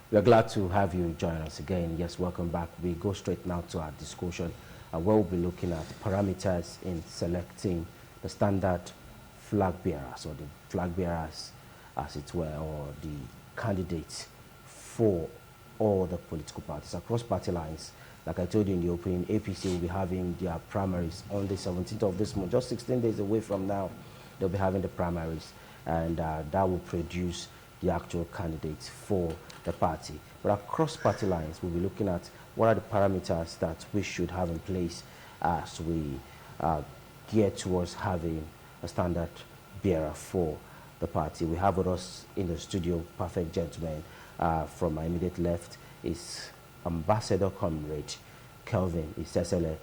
We're glad to have you join us again. Yes, welcome back. We go straight now to our discussion where we'll be looking at parameters in selecting the standard flag bearers, or the flag bearers as it were, or the candidates for all the political parties across party lines. Like I told you in the opening, APC will be having their primaries on the 17th of this month, just 16 days away from now. They'll be having the primaries, and that will produce the actual candidates for the party. But across party lines, we'll be looking at what are the parameters that we should have in place as we gear towards having a standard bearer for the party. We have with us in the studio, perfect gentleman. From my immediate left is Ambassador Comrade Kelvin Isesele.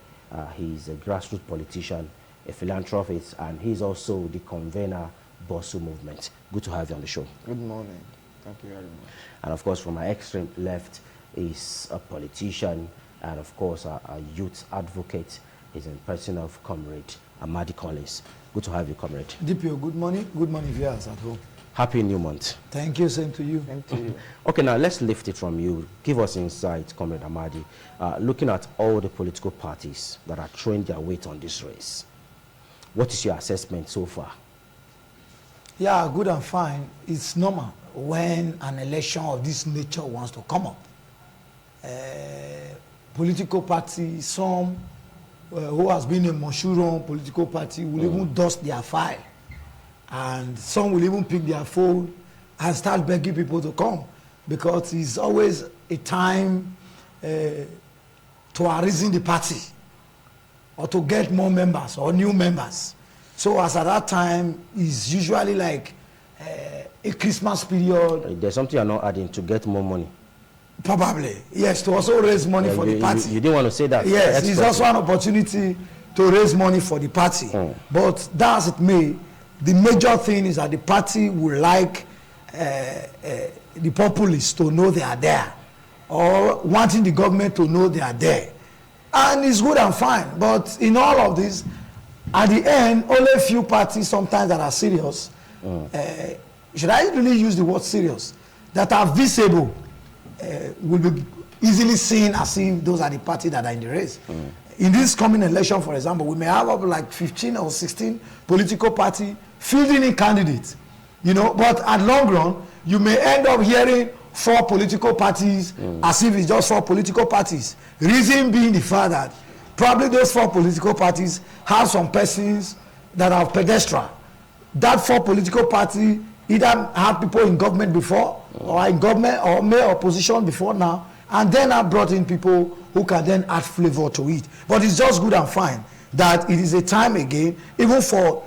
He's a grassroots politician, a philanthropist, and he's also the convener Bosu Movement. Good to have you on the show. Good morning. Thank you very much. And of course, from my extreme left is a politician and of course a youth advocate. He's in person of Comrade Amadi Collins. Good to have you, Comrade. DPO, good morning. Good morning, viewers at home. Happy new month. Thank you, same to you. Same to you. Okay, now let's lift it from you. Give us insight, Comrade Amadi. Looking at all the political parties that are throwing their weight on this race, what is your assessment so far? Yeah, good and fine. It's normal when an election of this nature wants to come up. Political party, some who has been a Moshuron political party will even dust their file. And some will even pick their phone and start begging people to come, because it's always a time to arisen the party or to get more members or new members. So as at that time is usually like a Christmas period. There's something you're not adding to get more money. Probably, yes, to also raise money for the party. You didn't want to say that. Yes, it's also an opportunity to raise money for the party. But that as it may, the major thing is that the party would like the populists to know they are there, or wanting the government to know they are there. And it's good and fine. But in all of this, at the end, only a few parties sometimes that are serious, should I really use the word serious, that are visible, will be easily seen as if those are the parties that are in the race. In this coming election, for example, we may have up like 15 or 16 political parties fielding in candidates, you know, but at long run, you may end up hearing 4 political parties as if it's just 4 political parties. Reason being the fact that probably those 4 political parties have some persons that are pedestrian. That 4 political parties either have people in government before, or in government or made opposition before now, and then have brought in people who can then add flavor to it. But it's just good and fine that it is a time again, even for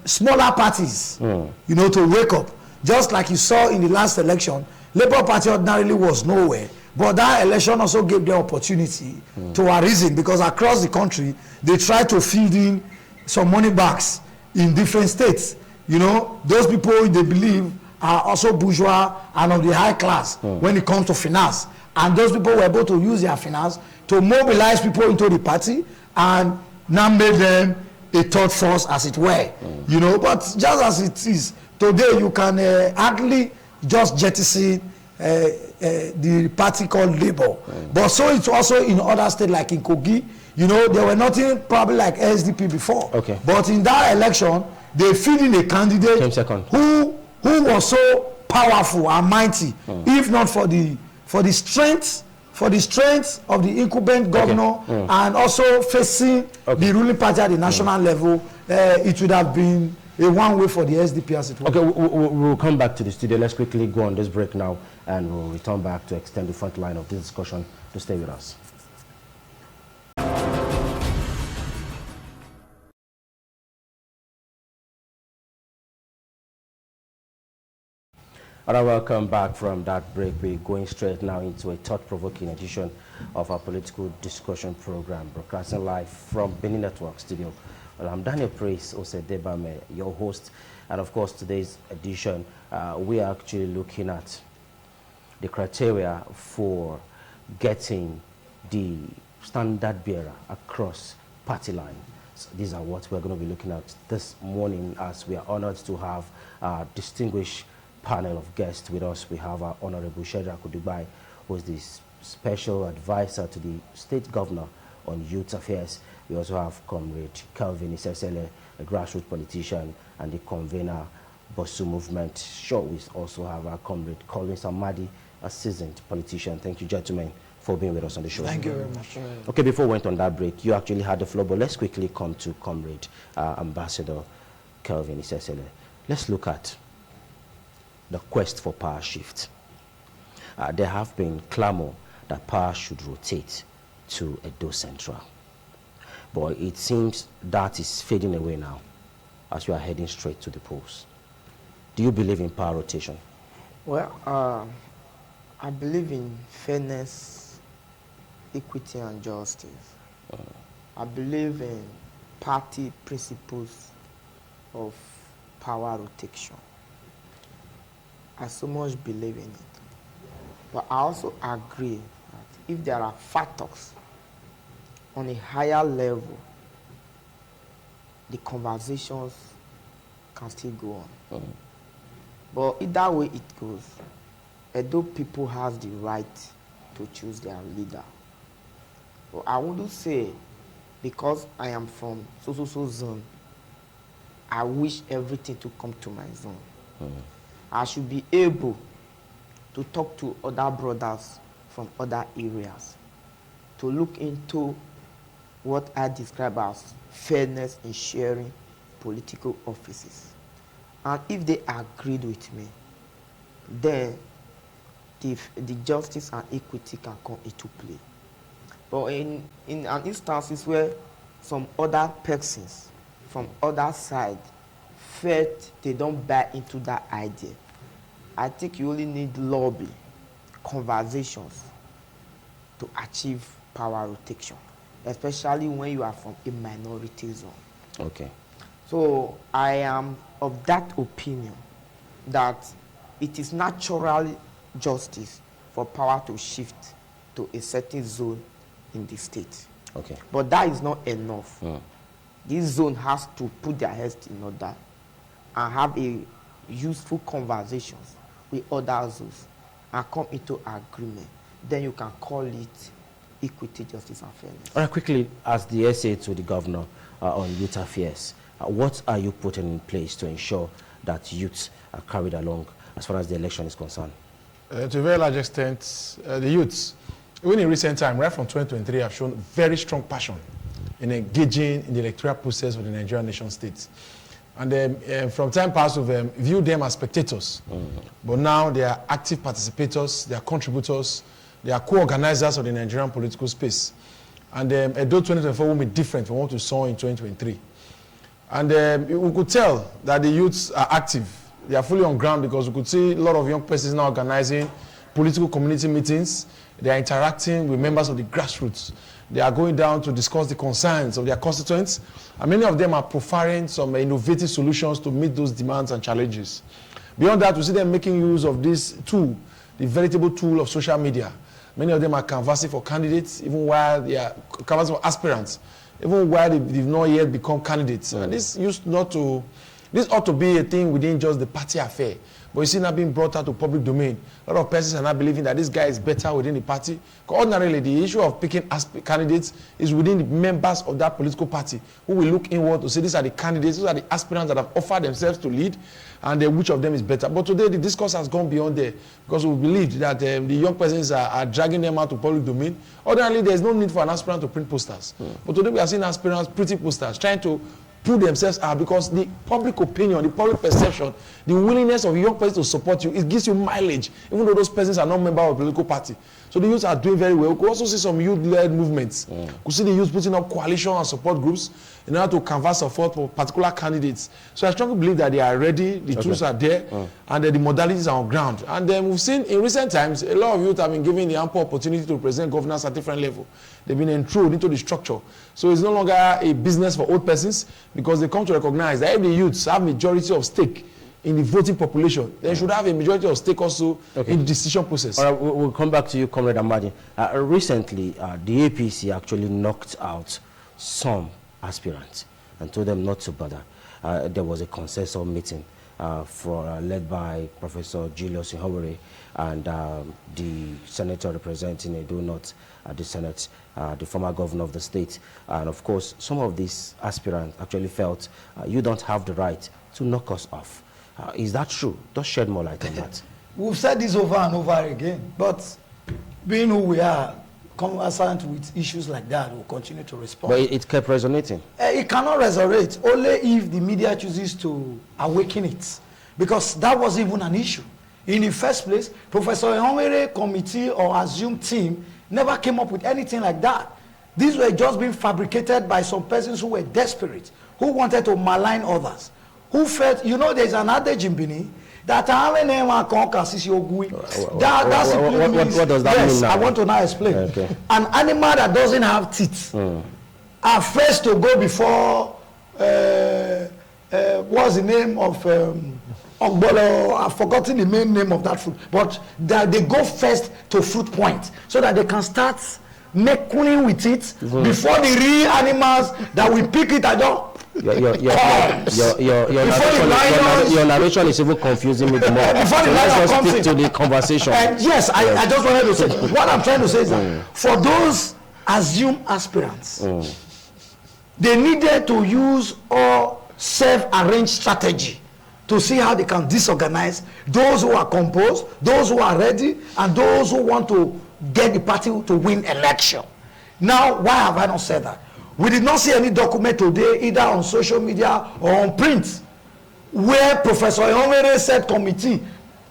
smaller parties, you know, to wake up. Just like you saw in the last election, Labour Party ordinarily was nowhere, but that election also gave them opportunity to arisen, because across the country they tried to feed in some money bags in different states. You know, those people they believe are also bourgeois and of the high class when it comes to finance, and those people were able to use their finance to mobilize people into the party and now made them a third force, as it were. You know, but just as it is today, you can hardly just jettison the party called Labour. But so it's also in other states like in Kogi. You know, there were nothing probably like SDP before. Okay. But in that election, they feed in a candidate who was so powerful and mighty, if not for the strength of the incumbent governor, and also facing the ruling party at the national level, it would have been a one-way for the SDP as it was. Okay, we'll come back to the studio. Let's quickly go on this break now, and we'll return back to extend the front line of this discussion. To stay with us. All right, welcome back from that break. We're going straight now into a thought-provoking edition of our political discussion program, broadcasting live from Benin Network Studio. Well, I'm Daniel Praise Osedebame, your host, and of course today's edition, we are actually looking at the criteria for getting the standard bearer across party line. So these are what we're going to be looking at this morning, as we are honored to have distinguished panel of guests with us. We have our Honorable Shedrack Odubai, who is the special advisor to the state governor on youth affairs. We also have Comrade Kelvin Isesele, a grassroots politician and the convener Bosu Movement. Sure, we also have our Comrade Collins Amadi, a seasoned politician. Thank you, gentlemen, for being with us on the show. Thank you very much. Okay, before we went on that break, you actually had the floor, but let's quickly come to Comrade Ambassador Kelvin Isesele. Let's look at the quest for power shift. There have been clamor that power should rotate to Edo Central. But it seems that is fading away now as we are heading straight to the polls. Do you believe in power rotation? Well, I believe in fairness, equity, and justice. I believe in party principles of power rotation. I so much believe in it. But I also agree that if there are factors on a higher level, the conversations can still go on. But either way it goes, Edo people has the right to choose their leader. But I wouldn't say because I am from so zone, I wish everything to come to my zone. I should be able to talk to other brothers from other areas to look into what I describe as fairness in sharing political offices. And if they agreed with me, then the justice and equity can come into play. But in an instances where some other persons from other side felt they don't buy into that idea, I think you only need lobby, conversations to achieve power rotation, especially when you are from a minority zone. Okay. So I am of that opinion that it is naturally justice for power to shift to a certain zone in the state. Okay. But that is not enough. This zone has to put their heads in order and have a useful conversations with other zones and come into agreement. Then you can call it equity, justice, and fairness. All right, quickly, as the SA to the governor on youth affairs, what are you putting in place to ensure that youths are carried along as far as the election is concerned? To a very large extent, the youths, even in recent time, right from 2023, have shown very strong passion in engaging in the electoral process of the Nigerian nation state. And from time past, we've viewed them as spectators. But now they are active participators, they are contributors, they are co-organizers of the Nigerian political space. And Edo 2024 will be different from what we saw in 2023. And we could tell that the youths are active. They are fully on ground because we could see a lot of young persons now organizing political community meetings. They are interacting with members of the grassroots. They are going down to discuss the concerns of their constituents. And many of them are profiling some innovative solutions to meet those demands and challenges. Beyond that, we see them making use of this tool, the veritable tool of social media. Many of them are canvassing for candidates, even while they are canvassing for aspirants, even while they've not yet become candidates. And this ought to be a thing within just the party affair. But you see now being brought out to public domain. A lot of persons are now believing that this guy is better within the party. Ordinarily, the issue of picking candidates is within the members of that political party who will look inward to say these are the candidates, these are the aspirants that have offered themselves to lead, and which of them is better. But today, the discourse has gone beyond there because we believe that the young persons are dragging them out to public domain. Ordinarily, there is no need for an aspirant to print posters. But today, we are seeing aspirants printing posters, trying to prove themselves out because the public opinion, the public perception, the willingness of young persons to support you, it gives you mileage, even though those persons are not members of a political party. So the youth are doing very well. We could also see some youth-led movements. We could see the youth putting up coalition and support groups in order to canvass support for particular candidates. So I strongly believe that they are ready, the tools are there, and the modalities are on ground. And then we've seen in recent times, a lot of youth have been given the ample opportunity to represent governors at different levels. They've been enthroned into the structure. So it's no longer a business for old persons because they come to recognize that if the youths have majority of stake in the voting population, they should have a majority of stake also in the decision process. All right, we'll come back to you, Comrade Amadi. Recently, the APC actually knocked out some aspirants and told them not to bother. There was a consensus meeting led by Professor Julius Ihonwure and the senator representing Edo North at the Senate, the former governor of the state. And of course, some of these aspirants actually felt you don't have the right to knock us off. Is that true? Just shed more light on that. We've said this over and over again, but being who we are, conversant with issues like that, will continue to respond. But it kept resonating. It cannot resonate only if the media chooses to awaken it, because that was even an issue. In the first place, Professor Ihonwure committee or assumed team never came up with anything like that. These were just being fabricated by some persons who were desperate, who wanted to malign others, who felt, you know, there's an adage in Benin that what does that mean now? I want to now explain. Okay. An animal that doesn't have teeth are first to go before what's the name of Ogbolo? I've forgotten the main name of that fruit, but they go first to fruit point so that they can start making with it before the real animals that will pick it. Your narration is even confusing me more. Before the let's just stick in. to the conversation. Yes, I just wanted to say, what I'm trying to say is that for those assumed aspirants, they needed to use all self-arranged strategy to see how they can disorganize those who are composed, those who are ready, and those who want to get the party to win election. Now, why have I not said that? We did not see any document today, either on social media or on print, where Professor Ihonwure said committee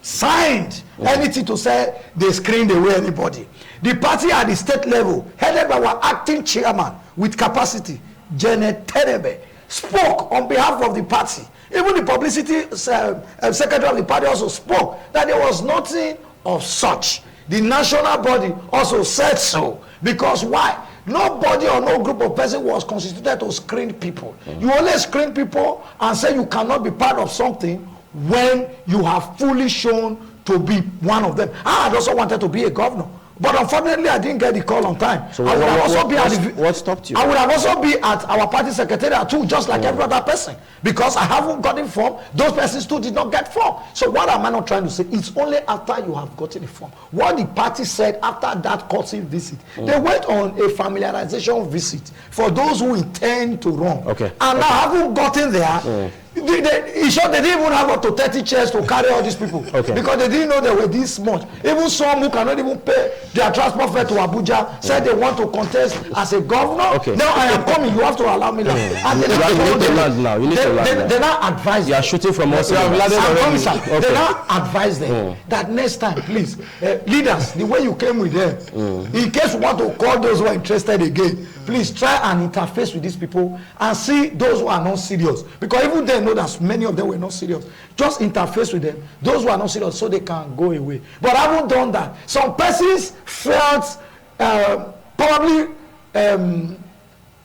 signed anything to say they screened away anybody. The party at the state level, headed by our acting chairman with capacity, Janet Tenebe, spoke on behalf of the party. Even the publicity secretary of the party also spoke that there was nothing of such. The national body also said so. Because why? Nobody or no group of persons was constituted to screen people. You only screen people and say you cannot be part of something when you have fully shown to be one of them. I had also wanted to be a governor, but unfortunately I didn't get the call on time. So I would have also be what stopped you? I would have also be at our party secretariat too, just like every other person, because I haven't gotten form. Those persons too did not get form. So what am I not trying to say? It's only after you have gotten the form. What the party said after that courtesy visit, they went on a familiarization visit for those who intend to run. Okay. And I haven't gotten there. They didn't even have up to 30 chairs to carry all these people. Okay. Because they didn't know they were this much. Even some who cannot even pay their transport fare to Abuja said they want to contest as a governor. Okay. Now I am coming. You have to allow me now. And You need to land now. You need to land now. They now advise You are shooting from us. They now advise them that next time, please, leaders, the way you came with them, in case you want to call those who are interested again, please try and interface with these people and see those who are not serious. Because even they know that many of them were not serious. Just interface with them, those who are not serious, so they can go away. But I haven't done that. Some persons felt probably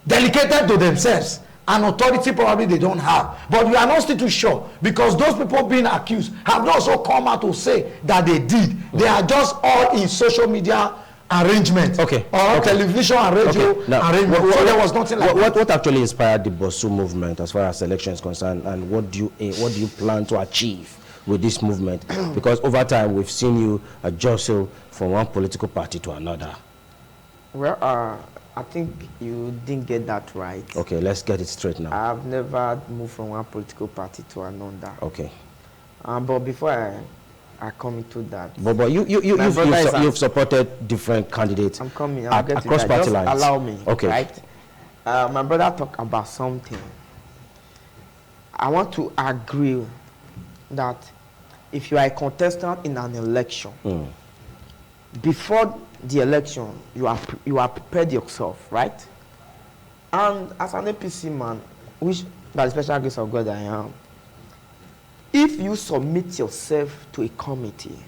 delegated to themselves. An authority probably they don't have. But we are not still too sure, because those people being accused have not also come out to say that they did. They are just all in social media arrangement, or television and radio arrangement. So there was nothing like that. What actually inspired the Bosu movement as far as election is concerned, and what do you plan to achieve with this movement? Because over time we've seen you jostle from one political party to another. Well, I think you didn't get that right. Okay, let's get it straight now. I've never moved from one political party to another. Okay. But before I come into that. But you've supported different candidates. I'm coming. Across party lines. Allow me. Okay. Right. My brother talked about something. I want to agree that if you are a contestant in an election, before the election, you are prepared yourself, right? And as an APC man, which by the special grace of God I am, if you submit yourself to a committee,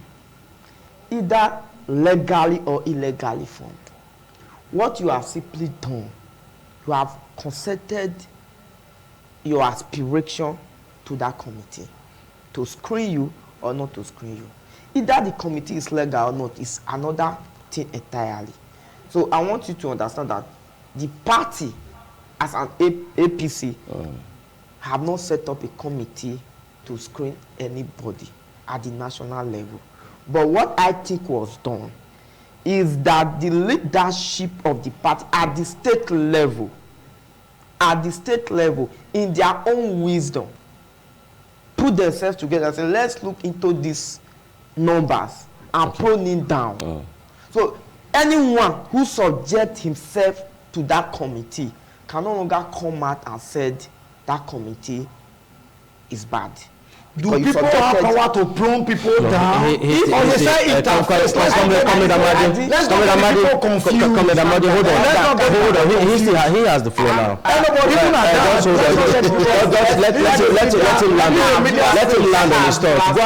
either legally or illegally formed, what you have simply done, you have consented your aspiration to that committee to screen you or not to screen you. Either the committee is legal or not is another thing entirely. So I want you to understand that the party as an APC have not set up a committee to screen anybody at the national level. But what I think was done is that the leadership of the party at the state level, in their own wisdom, put themselves together and say, let's look into these numbers and prune it down. So anyone who subjects himself to that committee can no longer come out and said that committee is bad. Do people have power to prune people down? Or they say interface like let's not get people confused. Hold on. He has the floor now. Let him land on his thoughts. Go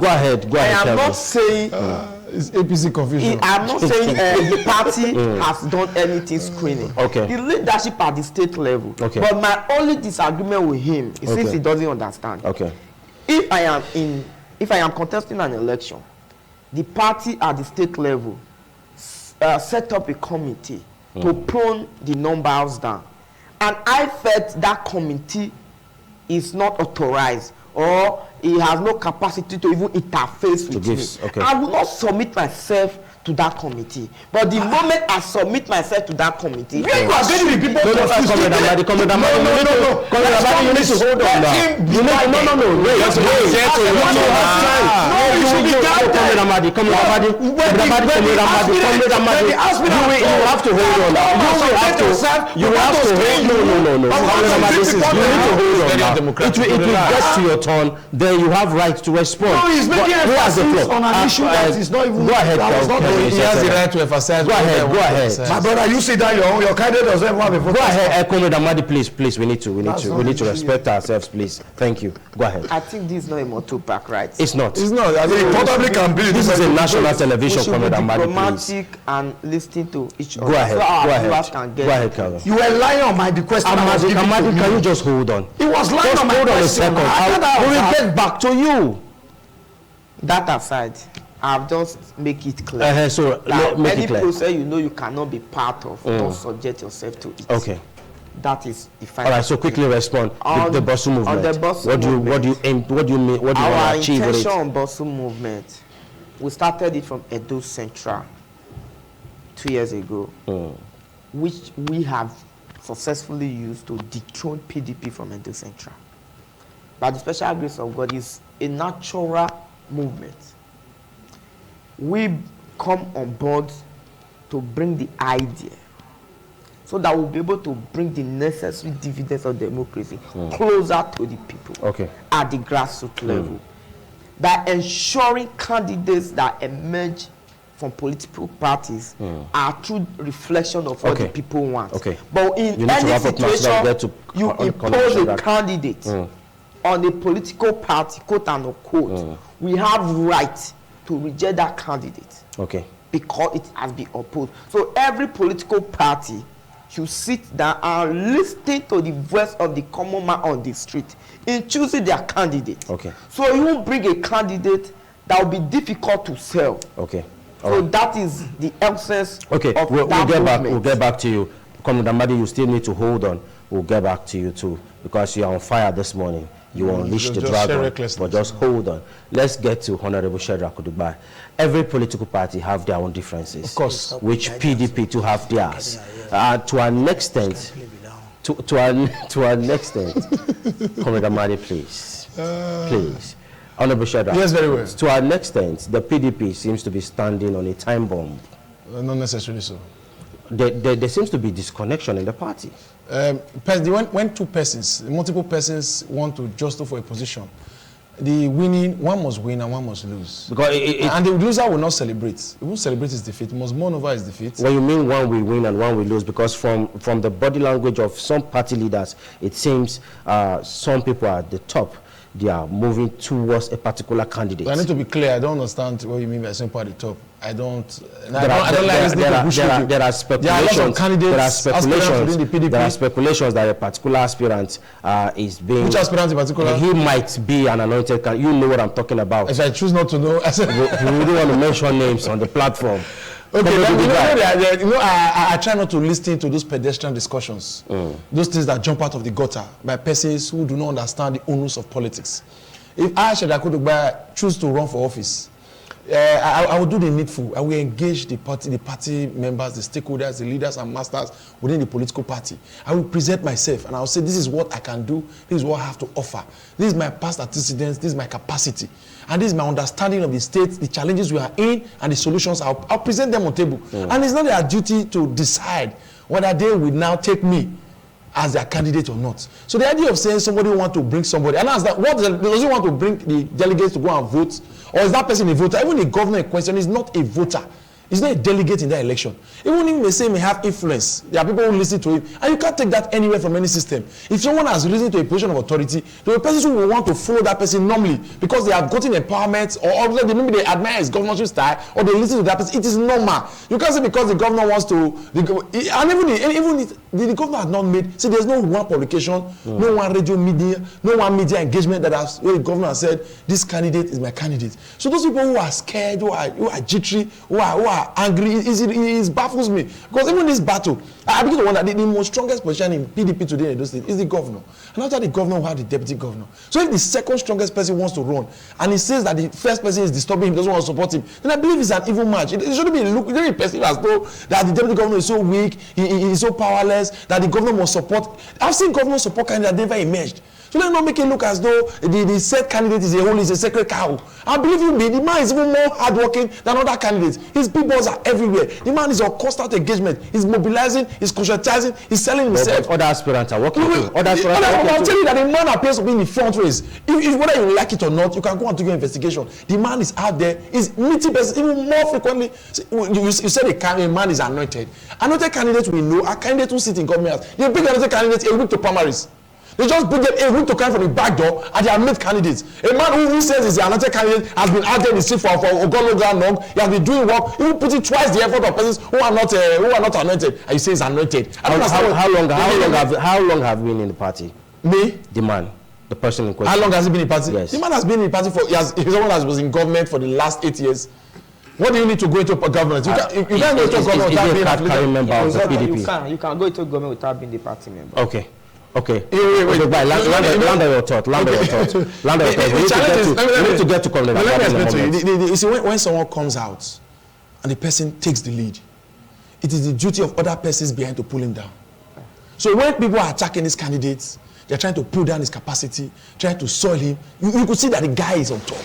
ahead. I am not saying it's APC confusion. I'm not saying the party has done anything screening. Okay. The leadership at the state level. Okay. But my only disagreement with him is since he doesn't understand. Okay. If I am contesting an election, the party at the state level set up a committee to prune the numbers down, and I felt that committee is not authorized or he has no capacity to even interface with me. Okay. I will not submit myself to that committee. But the moment I submit myself to that committee, you are getting the people you need to hold on It will get to your turn, then you have right to respond. No, he's making emphasis on an issue that is not even. Go ahead. He has the right to emphasize. Go ahead. My brother, you sit down. Your candidate doesn't have a vote. Go ahead, Comrade Amadi, please. We need to respect ourselves, please. Thank you. Go ahead. I think this is not a motor park, right? It's not. It's not. It probably can be. This is a national television, Comrade Amadi, please. Diplomatic and listening to each other. Go ahead. So our viewers can get. Go ahead, Calvin. You were lying on my question. Amadi, can you just hold on? He was lying Just on my hold on a question. second. We will get back to you. That aside, I've just make it clear. So that make any it clear. process you know you cannot be part of, don't subject yourself to it. Okay. That is the final. All right. So quickly respond. The Bosu movement. On the Bosu What do you aim? What do you mean? What do you want to achieve with it? Our intention on Bosu movement, we started it from Edo Central 2 years ago, which we have successfully used to dethrone PDP from Edo Central. By the special grace of God, is a natural movement. We come on board to bring the idea so that we'll be able to bring the necessary dividends of democracy closer to the people at the grassroots level. By ensuring candidates that emerge from political parties are true reflection of what the people want. But in any situation, you impose a candidate on a political party, quote and unquote, we have right to reject that candidate because it has been opposed. So every political party should sit down and listen to the voice of the common man on the street in choosing their candidate. So you won't bring a candidate that will be difficult to sell. So that is the essence of that movement. We'll get back to you. Comrade Amadi, you still need to hold on. We'll get back to you too, because you're on fire this morning. You unleash the dragon, but just hold on. Let's get to Honorable Shedrack Kudubai. Every political party have their own differences. Of course. Which PDP to have theirs. To an extent, to an extent, Comrade Amadi, please. Please. Honorable Shedrack. Yes, very well. To an extent, the PDP seems to be standing on a time bomb. Not necessarily so. There seems to be disconnection in the party. When two persons, multiple persons want to jostle for a position, the winning, one must win and one must lose. Because and the loser will not celebrate. He won't celebrate his defeat. He must mourn over his defeat. Well, you mean one will win and one will lose? Because from the body language of some party leaders, it seems some people at the top, they are moving towards a particular candidate. I need to be clear. I don't understand what you mean by saying at the top. I don't like there are speculations. There are speculations that a particular aspirant is being. Which aspirant in particular? He might be an anointed candidate. You know what I'm talking about. If I choose not to know, we don't want to mention names on the platform. I try not to listen to those pedestrian discussions, those things that jump out of the gutter by persons who do not understand the onus of politics. If I choose to run for office, I will do the needful. I will engage the party members, the stakeholders, the leaders and masters within the political party. I will present myself and I will say, this is what I can do, this is what I have to offer. This is my past antecedents, this is my capacity. And this is my understanding of the state, the challenges we are in, and the solutions. I'll present them on the table. And it's not their duty to decide whether they will now take me as their candidate or not. So the idea of saying somebody want to bring somebody, and ask that, what does he want to bring the delegates to go and vote? Or is that person a voter? Even the governor in question is not a voter. He's not a delegate in that election. Even if they say he may have influence, there are people who listen to him, and you can't take that anywhere from any system. If someone has risen to a position of authority, there are persons who will want to follow that person normally because they have gotten empowerment, or maybe they admire his governorship style, or they listen to that person. It is normal. You can't say because the governor wants to, and even the governor has not made. See, there's no one publication, no one radio media, no one media engagement that has where the governor has said this candidate is my candidate. So those people who are scared, who are jittery, who are angry, it baffles me, because even this battle, I begin to wonder, the most strongest position in PDP today in Edo State is the governor, and after the governor, we have the deputy governor. So if the second strongest person wants to run and he says that the first person is disturbing him, doesn't want to support him, then I believe it's an evil match. It shouldn't be perceived as though that the deputy governor is so weak, he is so powerless, that the governor must support. I've seen governors support candidates that never emerged. So let's not make it look as though the said candidate is a sacred cow. I believe you me, the man is even more hardworking than other candidates. His billboards are everywhere. The man is on constant engagement. He's mobilizing, he's conscientizing, he's selling himself. But other aspirants are working too. I'm telling you that the man appears to be in the front race. If whether you like it or not, you can go and do your investigation. The man is out there, he's meeting persons even more frequently. You said a man is anointed. Anointed candidates we know are candidates who sit in government house. They bring anointed candidates a week to primaries. They just bring them a week to come from the back door and they are made candidates. A man who says he's the anointed candidate has been out there in the street for Ogologo long. He has been doing work, even putting twice the effort of persons who are not anointed. And he says he's anointed. How long have you been in the party? Me? The man, the person in question. How long has he been in the party? Yes. The man has been in the party he's someone that was in government for the last 8 years. What do you need to go into government? You can't go into government without being a carrying member of the PDP. You can go into government without being the party member. Okay. Wait. Land on your thought. We need to get to Colonel. Let me explain to you. You see, when someone comes out and the person takes the lead, it is the duty of other persons behind to pull him down. So when people are attacking these candidates, they're trying to pull down his capacity, trying to soil him. You could see that the guy is on top.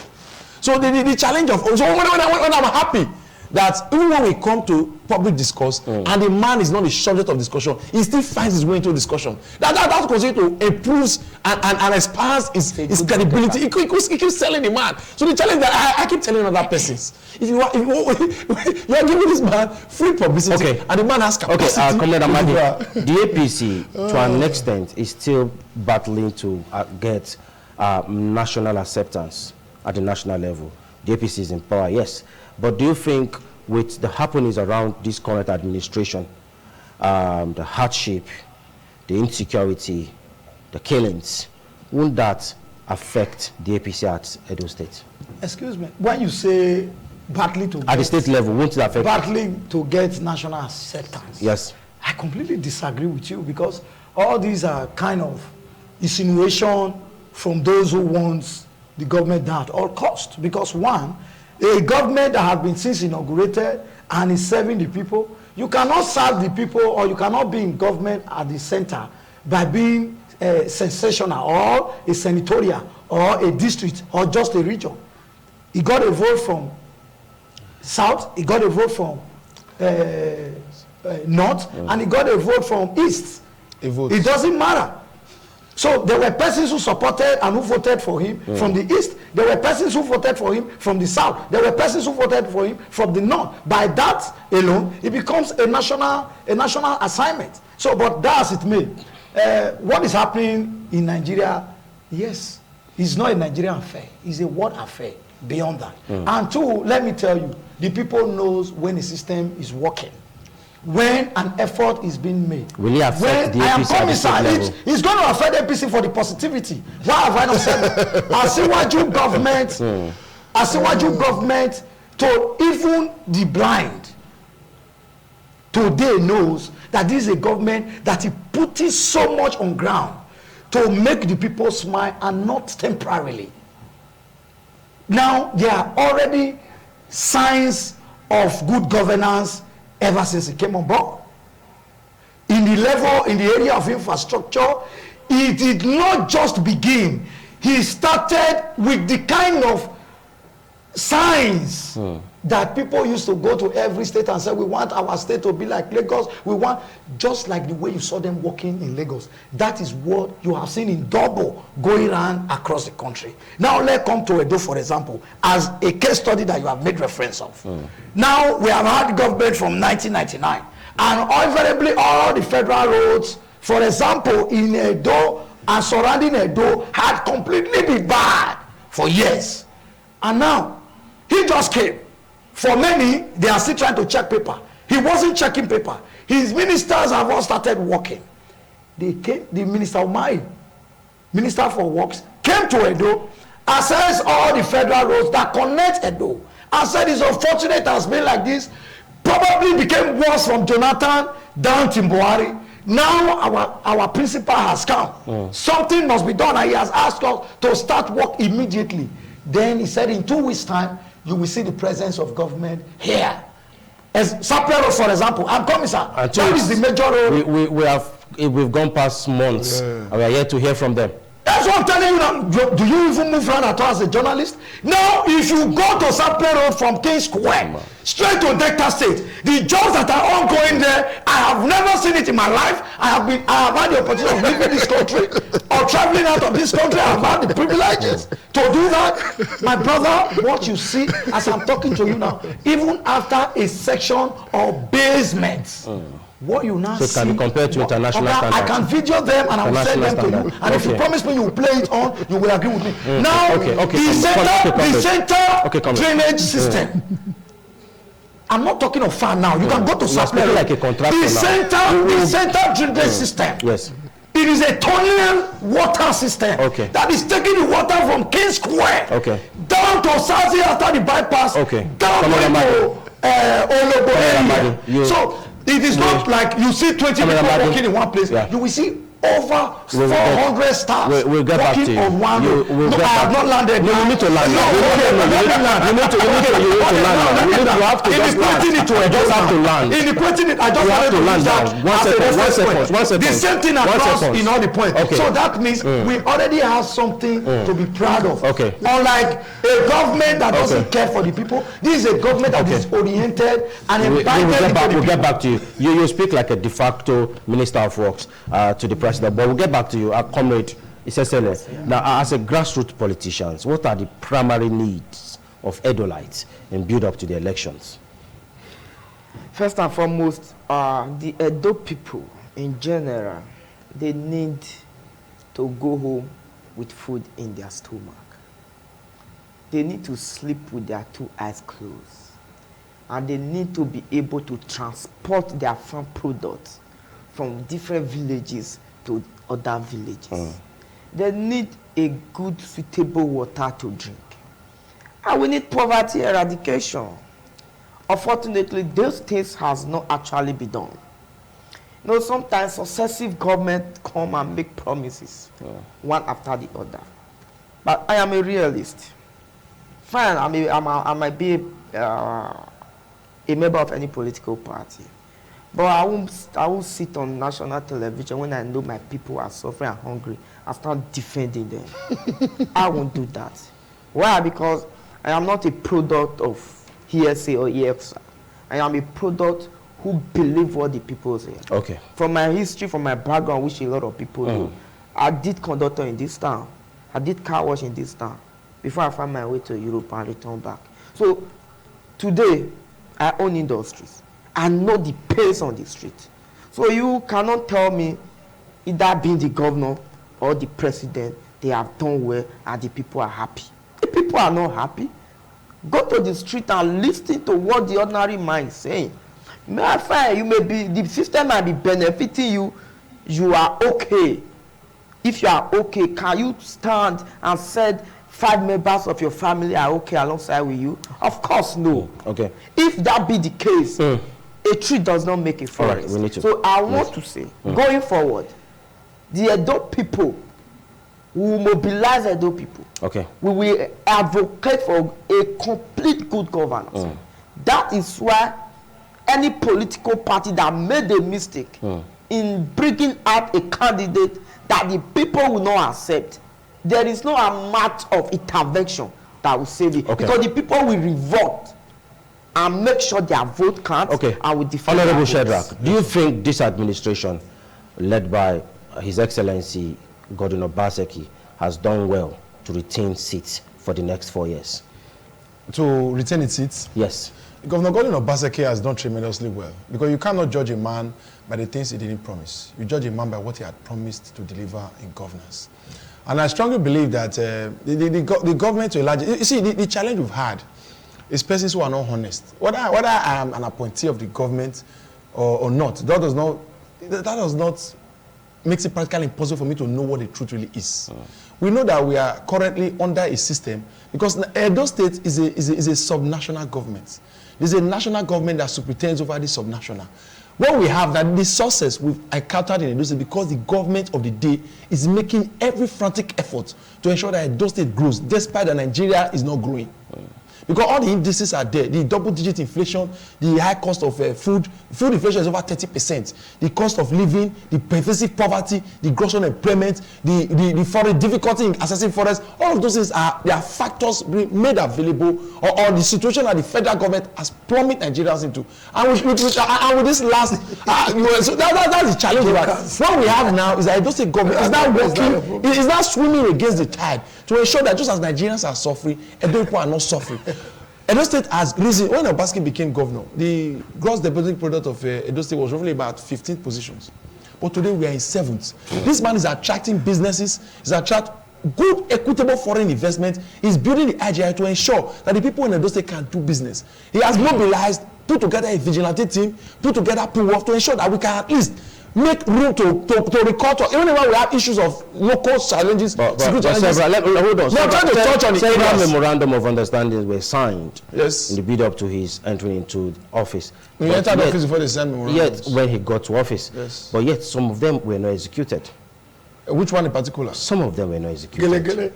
So the challenge of when I'm happy that even when we come to public discourse and the man is not the subject of discussion, he still finds his way into discussion. That continue to improve and expand his credibility. He keeps selling the man. So the challenge that I keep telling other persons, if you are giving this man free publicity, and the man has capacity. The APC, to an extent, is still battling to get national acceptance at the national level. The APC is in power, yes. But do you think with the happenings around this current administration, the hardship, the insecurity, the killings, won't that affect the APC at Edo State? Excuse me, when you say battling to at the state level, won't it affect? Battling to get national acceptance. Yes. I completely disagree with you, because all these are kind of insinuation from those who want the government down at all costs. Because one, a government that has been since inaugurated and is serving the people, you cannot serve the people, or you cannot be in government at the center by being sensational or a senatorial or a district or just a region. He got a vote from south, he got a vote from north, and he got a vote from east. It doesn't matter. So there were persons who supported and who voted for him from the east. There were persons who voted for him from the south. There were persons who voted for him from the north. By that alone, it becomes a national assignment. So, but that as it may, what is happening in Nigeria, yes, it's not a Nigerian affair. It's a world affair beyond that. And two, let me tell you, the people knows when the system is working, when an effort is being made. Will it affect the APC? I am promising it's going to affect the APC for the positivity. Why have I not said it? Asiwaju government, to even the blind today knows that this is a government that is putting so much on ground to make the people smile, and not temporarily. Now there are already signs of good governance ever since he came on board. In the area of infrastructure, he did not just begin. He started with the kind of signs that people used to go to every state and say, we want our state to be like Lagos. We want, just like the way you saw them working in Lagos. That is what you have seen in double going around across the country. Now let's come to Edo, for example, as a case study that you have made reference of. Now we have had government from 1999, and invariably all the federal roads, for example, in Edo and surrounding Edo, had completely been bad for years. And now he just came. For many, they are still trying to check paper. He wasn't checking paper. His ministers have all started working. They came, the Minister Umai, Minister for Works, came to Edo, assessed all the federal roads that connect Edo, and said it's unfortunate it has been like this. Probably became worse from Jonathan down to Buhari. Now our principal has come. Something must be done, and he has asked us to start work immediately. Then he said in 2 weeks' time, you will see the presence of government here. As Sapele Road, for example, I'm coming, sir. That is the major road. We've gone past months, and we are yet to hear from them. That's what I'm telling you now. Do you even move around at all as a journalist? Now, if you go to Sapele Road from King Square, straight to Delta State, the jobs that are ongoing there, I have never seen it in my life. I have had the opportunity of leaving this country or traveling out of this country. I have had the privileges to do that. My brother, what you see as I'm talking to you now, even after a section of basements, what you now so it can be compared to international standards. I can video them and I will send them to you. And if you promise me you will play it on, you will agree with me. Now, the center drainage system. I'm not talking of far now. You can go to Sapele. Like a contractor the center drainage system. Yes. It is a tunnel water system that is taking the water from King Square down to Sazi after the bypass, down to Olobo area. So it is not like you see 20 people working in one place. You will see over 400 staff working on one road. No, I have not landed. No, you need to land. You need to land. You have to just land. You just have to land. Integrating it, I just have to land now. One second. The same thing across in all the points. So that means we already have something to be proud of. Unlike a government that doesn't care for the people, this is a government that is oriented and empowered. We'll get back to you. You speak like a de facto Minister of Works to the president, but we'll get back to you, our comrade Isesele. Now, as a grassroots politicians, what are the primary needs of Edolites in build up to the elections? First and foremost, the Edo people in general, they need to go home with food in their stomach. They need to sleep with their 2 eyes closed. And they need to be able to transport their farm products from different villages to other villages. They need a good, suitable water to drink. And we need poverty eradication. Unfortunately, those things has not actually been done. You know, sometimes successive governments come and make promises, one after the other. But I am a realist. Fine, I might be a member of any political party. But I won't sit on national television when I know my people are suffering and hungry and start defending them. I won't do that. Why? Because I am not a product of hearsay or EXA. I am a product who believe what the people say. From my history, from my background, which a lot of people do, I did conductor in this town. I did car wash in this town before I found my way to Europe and returned back. So today, I own industries. I know the pace on the street. So you cannot tell me, either being the governor or the president, they have done well and the people are happy. The people are not happy. Go to the street and listen to what the ordinary man is saying. You may be, the system might be benefiting you. You are okay. If you are okay, can you stand and say 5 members of your family are okay alongside with you? Of course, no. If that be the case, a tree does not make a forest. All right, we need to. So I want to say, going forward, the Edo people, we will mobilize Edo people. Okay. We will advocate for a complete good governance. That is why any political party that made a mistake in bringing out a candidate that the people will not accept, there is no amount of intervention that will save it. Okay. Because the people will revolt and make sure their vote counts. Okay. And will defend Honorable their votes. Shedrack, do you think this administration, led by His Excellency Godwin Obaseki, has done well to retain seats for the next 4 years? To retain its seats? Yes. Governor Godwin Obaseki has done tremendously well, because you cannot judge a man by the things he didn't promise. You judge a man by what he had promised to deliver in governance. And I strongly believe that the government, to a large, you see, the challenge we've had is persons who are not honest. Whether I am an appointee of the government or not, that does not makes it practically impossible for me to know what the truth really is. We know that we are currently under a system, because Edo State is a subnational government. There's a national government that superintends over the subnational. What we have, that the sources we've encountered in Edo State, because the government of the day is making every frantic effort to ensure that Edo State grows, despite that Nigeria is not growing. Because all the indices are there. The double-digit inflation, the high cost of food inflation is over 30%. The cost of living, the pervasive poverty, the gross unemployment, the foreign difficulty in accessing forests, all of those things are factors made available, or the situation that the federal government has plummeted Nigerians into. And with this last, so that's the challenge. What we have now is that Edo State government is now working, is now swimming against the tide to ensure that just as Nigerians are suffering, Edo people are not suffering. Edo State has risen. When Obaseki became governor, the gross domestic product of Edo State was roughly about 15th positions. But today we are in 7th. This man is attracting businesses, is attracting good, equitable foreign investment. He's building the IGI to ensure that the people in Edo State can do business. He has mobilized, put together a vigilante team, put together PUWOF to ensure that we can at least make room to recall to, even when we have issues of local challenges, security challenges. Hold on. No, I'm trying to touch on it. Several memorandum of understanding were signed Yes. in the build up to his entering into office. We entered the office before they signed memorandums. Yet, when he got to office, Yes. but yet some of them were not executed. Which one in particular? Some of them were not executed. Gele.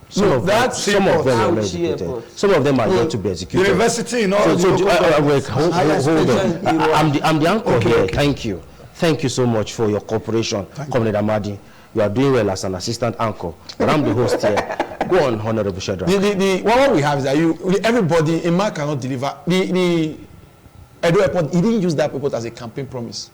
Some of them were not Auchi executed. Airport. Some of them are yet to be executed. University in all So, the wait, hold on. I'm the anchor here. Okay. Thank you. Thank you so much for your cooperation, Comrade Amadi. You are doing well as an assistant anchor, but I'm the host here. Go on, Honorable Shedrack. What we have is that everybody, a man cannot deliver. The Edo Airport, he didn't use that airport as a campaign promise.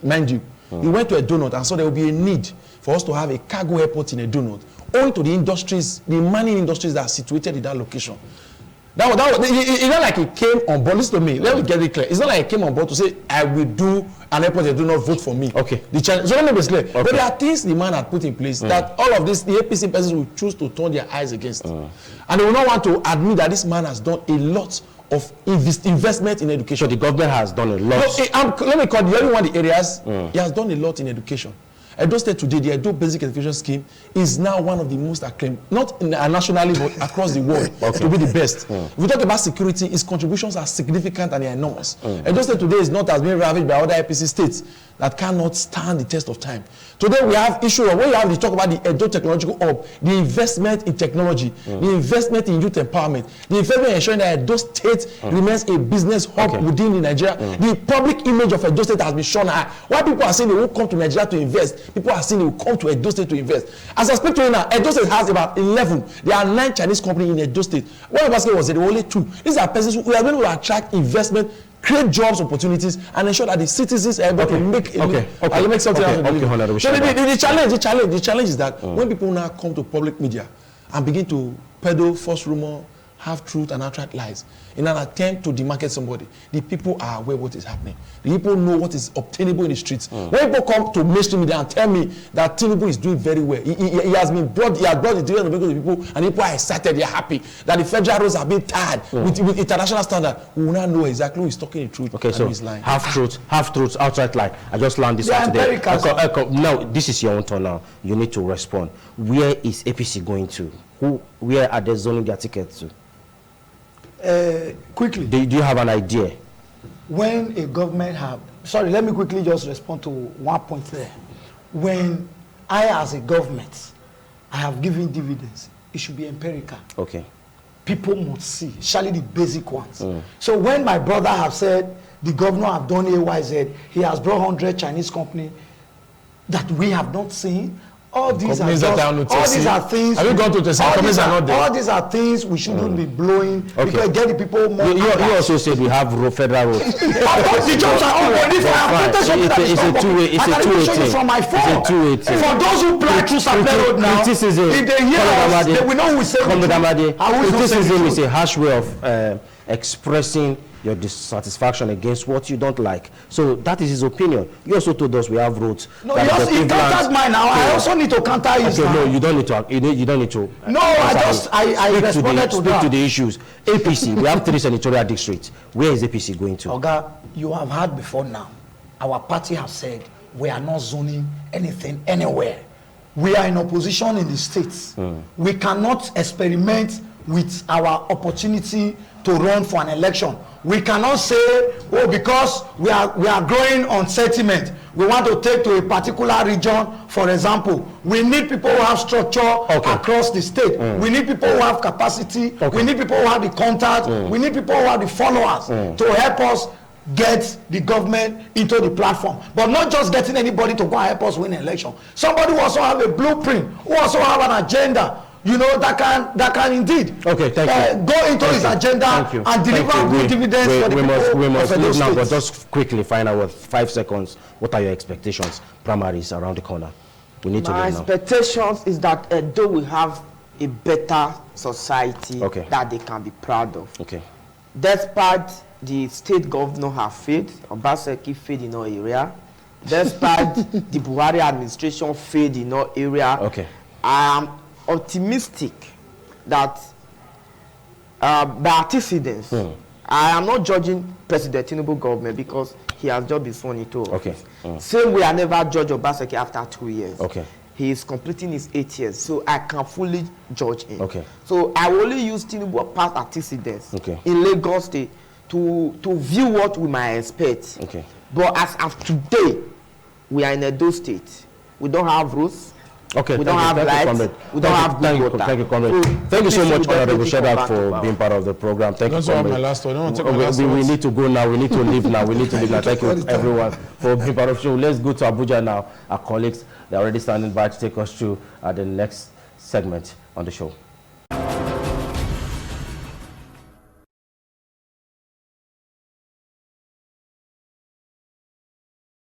Mind you, he went to a donut and saw there will be a need for us to have a cargo airport in a donut, owing to the industries, the mining industries that are situated in that location. It's not like he came on board. Listen to me. Let me get it clear. It's not like he came on board to say, I will do an airport, they do not vote for me. Okay. The challenge. So let me be clear. Okay. But there are things the man had put in place that all of this, the APC persons will choose to turn their eyes against. And they will not want to admit that this man has done a lot of investment in education. So the government has done a lot. No, let me call the only one the areas. He has done a lot in education. Edo State today, the Edo Basic Education Scheme is now one of the most acclaimed, not nationally but across the world, to be the best. If we talk about security, its contributions are significant and they are enormous. Edo State today is not as being ravaged by other APC states that cannot stand the test of time. Today we have issue of when you have to talk about the Edo Technological Hub, the investment in technology, the investment in youth empowerment, the investment in ensuring that Edo State remains a business hub within Nigeria. The public image of Edo State has been shown high. Why people are saying they won't come to Nigeria to invest, people are saying they will come to Edo State to invest. As I speak to you now, Edo State has about 11. There are 9 Chinese companies in Edo State. When Obaseki was there, there were only 2. These are persons who are going to attract investment, create jobs opportunities, and ensure that the citizens are able to make something out of the living. So the challenge is that when people now come to public media and begin to peddle false rumor, half-truth and outright lies in an attempt to demarket somebody, the people are aware what is happening. The people know what is obtainable in the streets. When people come to mainstream media and tell me that Tinubu is doing very well, he has brought the deal of the people, and people are excited, they are happy that the federal roads are being tied with international standard. We will now know exactly who is talking the truth and who is lying. Half-truth, outright lie. I just learned this out today. Now, this is your own turn now. You need to respond. Where is APC going to? Where are they zoning their tickets to? Quickly. Do you have an idea? when a government have, sorry, let me quickly just respond to one point there. When I, as a government, I have given dividends, it should be empirical. Okay. People must see, especially the basic ones. So when my brother have said the governor have done AYZ, he has brought 100 Chinese company that we have not seen. All these are just, all these are things. Have you gone to the companies are not there? All these are things we shouldn't be blowing because get the people more. You also said we have federal roads. The jobs are all going. If I have printed something that is not working, I can show you from my phone. For those who apply through Sapele Road now, if they hear us, they will know who is saying. Criticism is a harsh way of expressing your dissatisfaction against what you don't like. So that is his opinion. You also told us we have roads. No, he counters mine now. I also need to counter his. Okay, no, you don't need to. You don't need to. No, I responded to that. Speak to the issues. APC, we have 3 senatorial districts. Where is APC going to? Oga, you have heard before now. Our party has said we are not zoning anything anywhere. We are in opposition in the states. We cannot experiment with our opportunity to run for an election. We cannot say, oh, because we are growing on sentiment, we want to take to a particular region. For example, we need people who have structure across the state. We need people who have capacity. We need people who have the contact. We need people who have the followers to help us get the government into the platform. But not just getting anybody to go and help us win an election. Somebody who also have a blueprint, who also have an agenda, you know, that can indeed go into his agenda and deliver good dividends for the people. We must leave now, but just quickly find out, 5 seconds, what are your expectations? Primaries around the corner. We need to leave now. My expectations is that Edo will have a better society that they can be proud of. Okay. Despite the state governor have failed, Obaseki failed in our area. Despite the Buhari administration failed in our area. Okay. I am optimistic that by antecedents, I am not judging President Tinubu government because he has just been sworn into office. Same way I never judge Obaseki after 2 years. He is completing his 8 years, so I can fully judge him. So I will only use Tinubu past antecedents in Lagos State to view what we might expect. But as of today, we are in Edo State. We don't have roads. We don't have lights. We don't have good water. Thank you, Comrade. Thank you so much, Honorable Shedrack, for being part of the program. Thank you, Comrade. We need to go now. We need to leave now. We need to leave now. Thank you, everyone, for being part of the show. Let's go to Abuja now. Our colleagues, they're already standing by to take us through the next segment on the show.